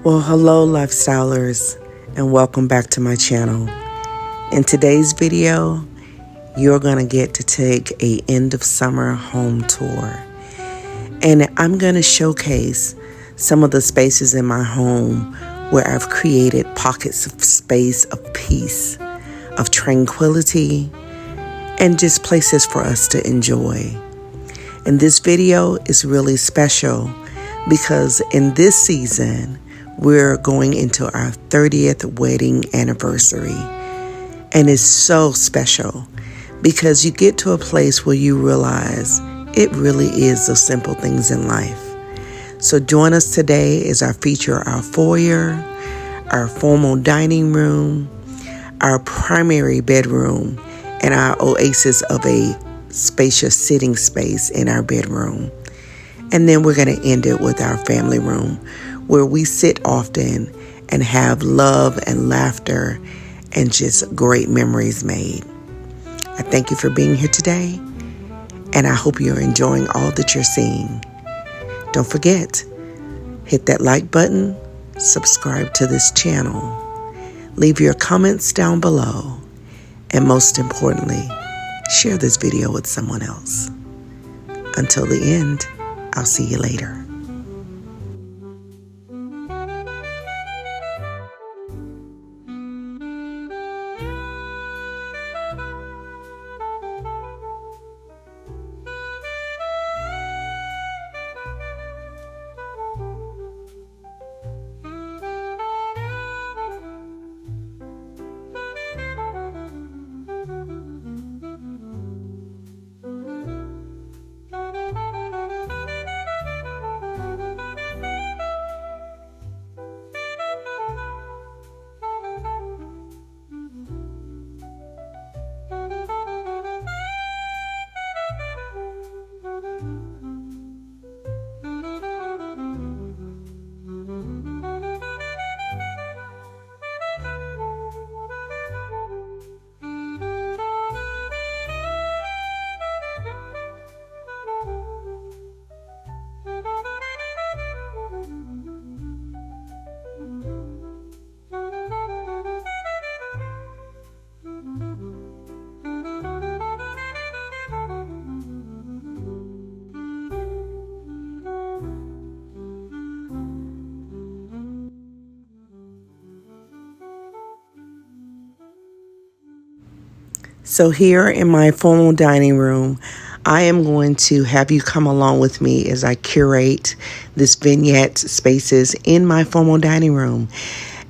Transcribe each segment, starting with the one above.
Well, hello lifestylers, and welcome back to my channel. In today's video, you're gonna get to take a end of summer home tour. And I'm gonna showcase some of the spaces in my home where I've created pockets of space, of peace, of tranquility, and just places for us to enjoy. And this video is really special because in this season, we're going into our 30th wedding anniversary. And it's so special because you get to a place where you realize it really is the simple things in life. So join us today as I feature our foyer, our formal dining room, our primary bedroom, and our oasis of a spacious sitting space in our bedroom. And then we're going to end it with our family room, where we sit often and have love and laughter and just great memories made. I thank you for being here today, and I hope you're enjoying all that you're seeing. Don't forget, hit that like button, subscribe to this channel, leave your comments down below, and most importantly, share this video with someone else. Until the end, I'll see you later. So here in my formal dining room, I am going to have you come along with me as I curate this vignette spaces in my formal dining room.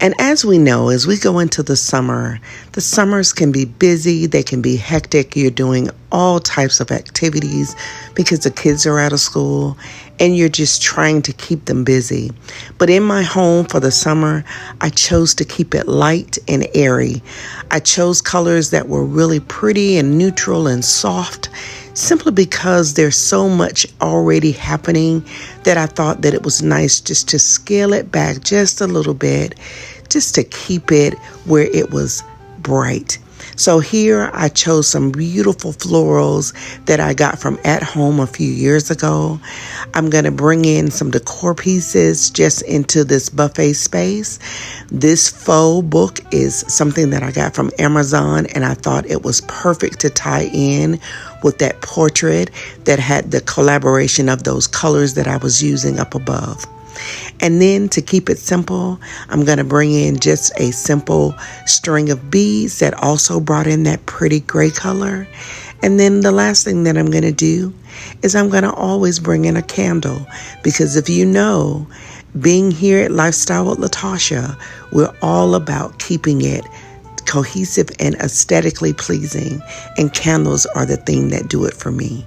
And as we know, as we go into the summers can be busy, they can be hectic. You're doing all types of activities because the kids are out of school and you're just trying to keep them busy. But in my home for the summer, I chose to keep it light and airy. I chose colors that were really pretty and neutral and soft, simply because there's so much already happening that I thought that it was nice just to scale it back just a little bit, just to keep it where it was bright. So here I chose some beautiful florals that I got from At Home a few years ago. I'm going to bring in some decor pieces just into this buffet space. This faux book is something that I got from Amazon, and I thought it was perfect to tie in with that portrait that had the collaboration of those colors that I was using up above. And then to keep it simple, I'm going to bring in just a simple string of beads that also brought in that pretty gray color. And then the last thing that I'm going to do is I'm going to always bring in a candle, because if you know, being here at Lifestyle with Latasha, we're all about keeping it cohesive and aesthetically pleasing, and candles are the thing that do it for me.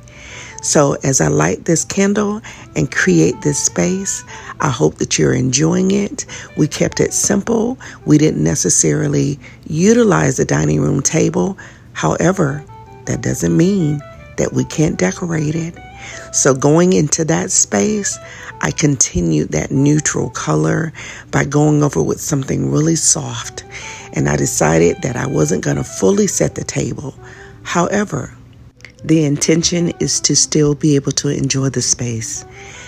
So as I light this candle and create this space, I hope that you're enjoying it. We kept it simple. We didn't necessarily utilize the dining room table. However, that doesn't mean that we can't decorate it. So going into that space, I continued that neutral color by going over with something really soft. And I decided that I wasn't going to fully set the table. However, the intention is to still be able to enjoy the space.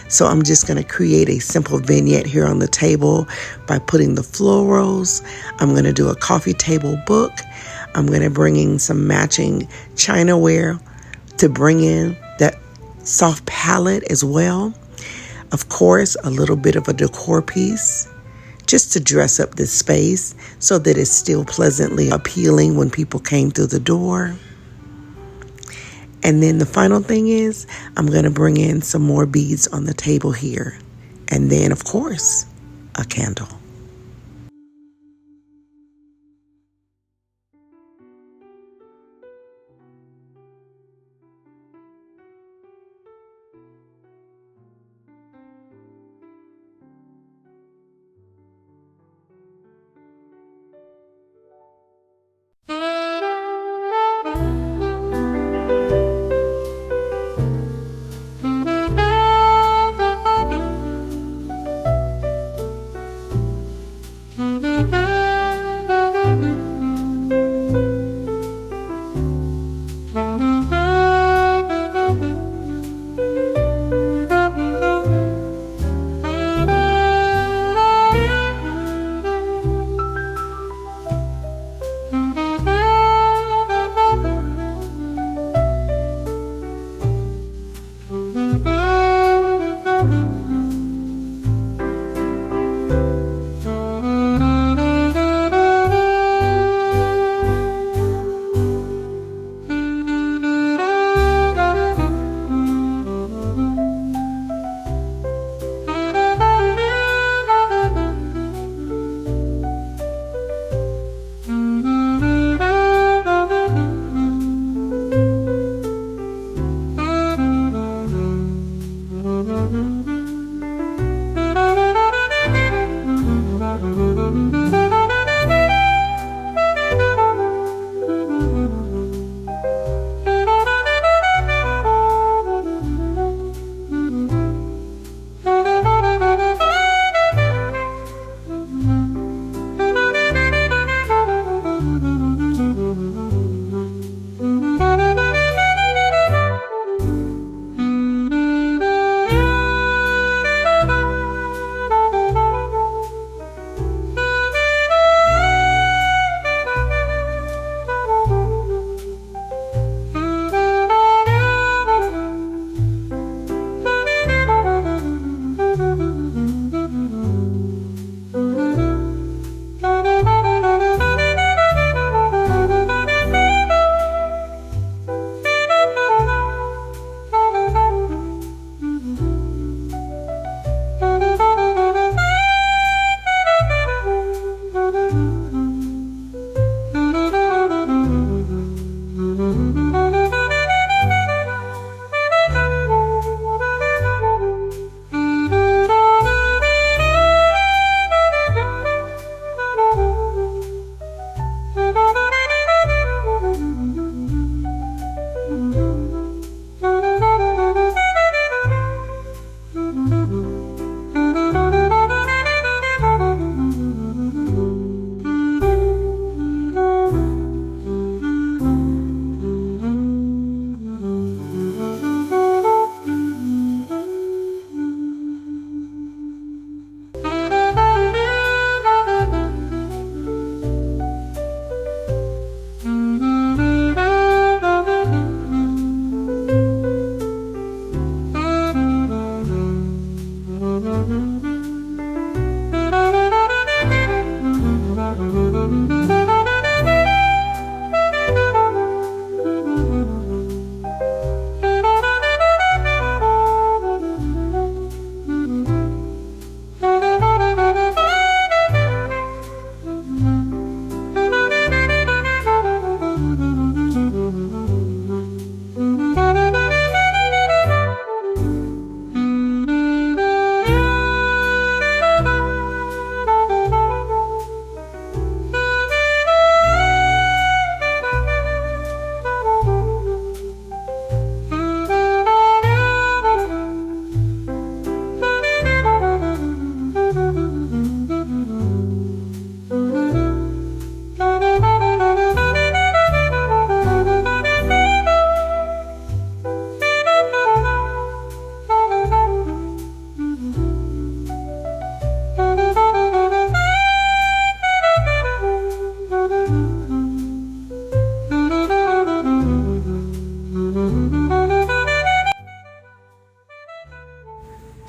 So I'm just going to create a simple vignette here on the table by putting the florals. I'm going to do a coffee table book. I'm going to bring in some matching chinaware to bring in that soft palette as well. Of course, a little bit of a decor piece just to dress up this space so that it's still pleasantly appealing when people came through the door. And then the final thing is I'm going to bring in some more beads on the table here. And then, of course, a candle.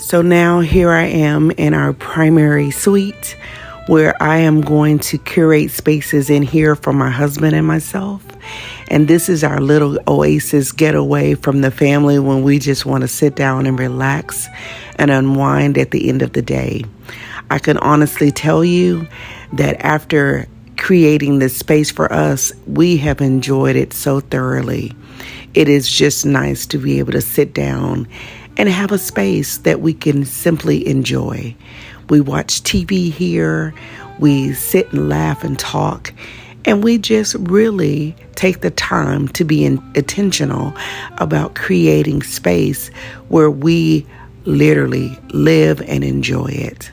So now here I am in our primary suite where I am going to curate spaces in here for my husband and myself. And this is our little oasis getaway from the family when we just want to sit down and relax and unwind at the end of the day. I can honestly tell you that after creating this space for us, we have enjoyed it so thoroughly. It is just nice to be able to sit down and have a space that we can simply enjoy. We watch TV here, we sit and laugh and talk, and we just really take the time to be intentional about creating space where we literally live and enjoy it.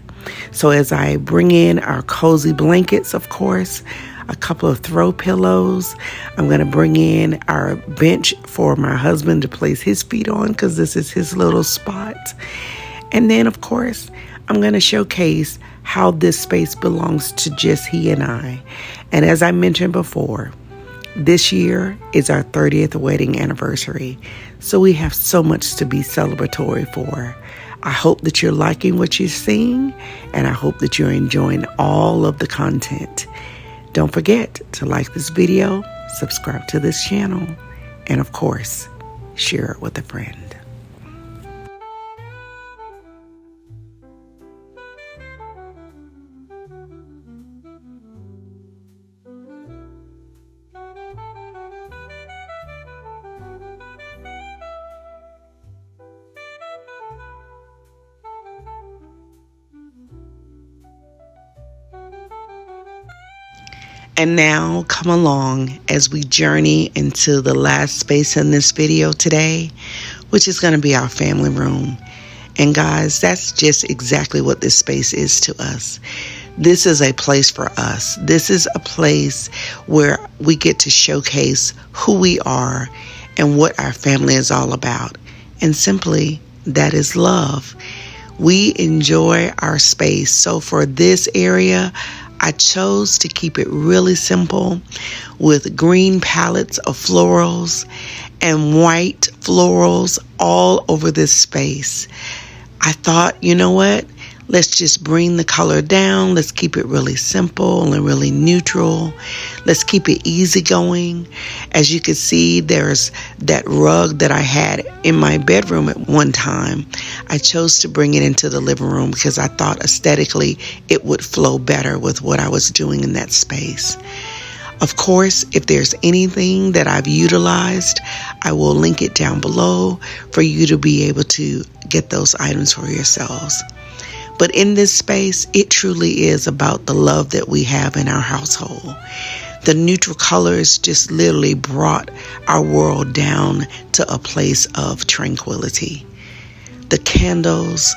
So as I bring in our cozy blankets, of course, a couple of throw pillows, I'm going to bring in our bench for my husband to place his feet on because this is his little spot. And then, of course, I'm going to showcase how this space belongs to just he and I. And as I mentioned before, this year is our 30th wedding anniversary. So we have so much to be celebratory for. I hope that you're liking what you're seeing, and I hope that you're enjoying all of the content. Don't forget to like this video, subscribe to this channel, and of course, share it with a friend. And now come along as we journey into the last space in this video today, which is going to be our family room. And guys, that's just exactly what this space is to us. This is a place for us. This is a place where we get to showcase who we are and what our family is all about. And simply, that is love. We enjoy our space. So for this area, I chose to keep it really simple with green palettes of florals and white florals all over this space. I thought, you know what? Let's just bring the color down. Let's keep it really simple and really neutral. Let's keep it easygoing. As you can see, there's that rug that I had in my bedroom at one time. I chose to bring it into the living room because I thought aesthetically it would flow better with what I was doing in that space. Of course, if there's anything that I've utilized, I will link it down below for you to be able to get those items for yourselves. But in this space, it truly is about the love that we have in our household. The neutral colors just literally brought our world down to a place of tranquility. The candles,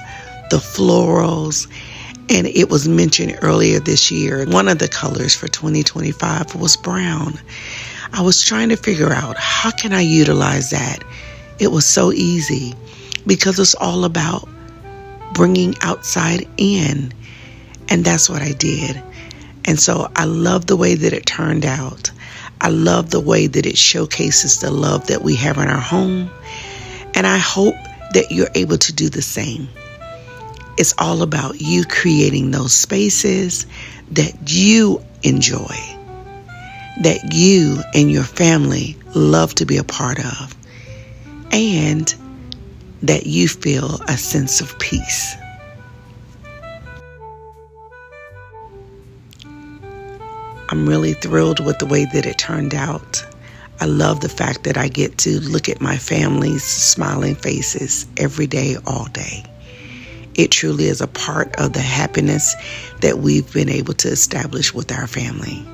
the florals, and it was mentioned earlier this year, one of the colors for 2025 was brown. I was trying to figure out how can I utilize that. It was so easy because it's all about bringing outside in, and that's what I did. And so I love the way that it turned out. I love the way that it showcases the love that we have in our home, and I hope that you're able to do the same. It's all about you creating those spaces that you enjoy, that you and your family love to be a part of, and that you feel a sense of peace. I'm really thrilled with the way that it turned out. I love the fact that I get to look at my family's smiling faces every day, all day. It truly is a part of the happiness that we've been able to establish with our family.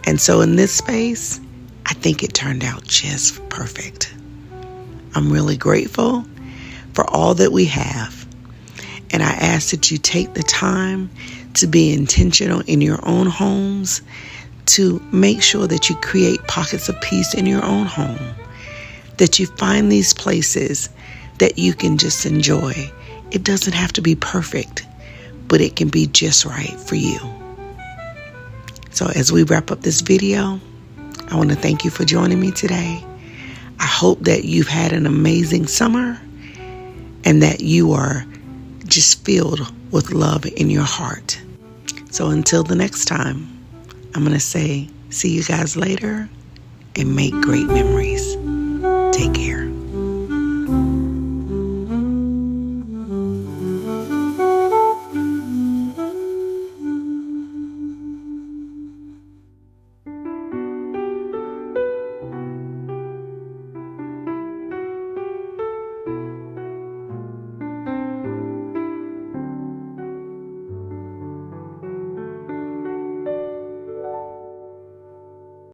And so in this space, I think it turned out just perfect. I'm really grateful for all that we have. And I ask that you take the time to be intentional in your own homes, to make sure that you create pockets of peace in your own home, that you find these places that you can just enjoy. It doesn't have to be perfect, but it can be just right for you. So as we wrap up this video, I want to thank you for joining me today. I hope that you've had an amazing summer and that you are just filled with love in your heart. So until the next time, I'm going to say, see you guys later and make great memories. Take care.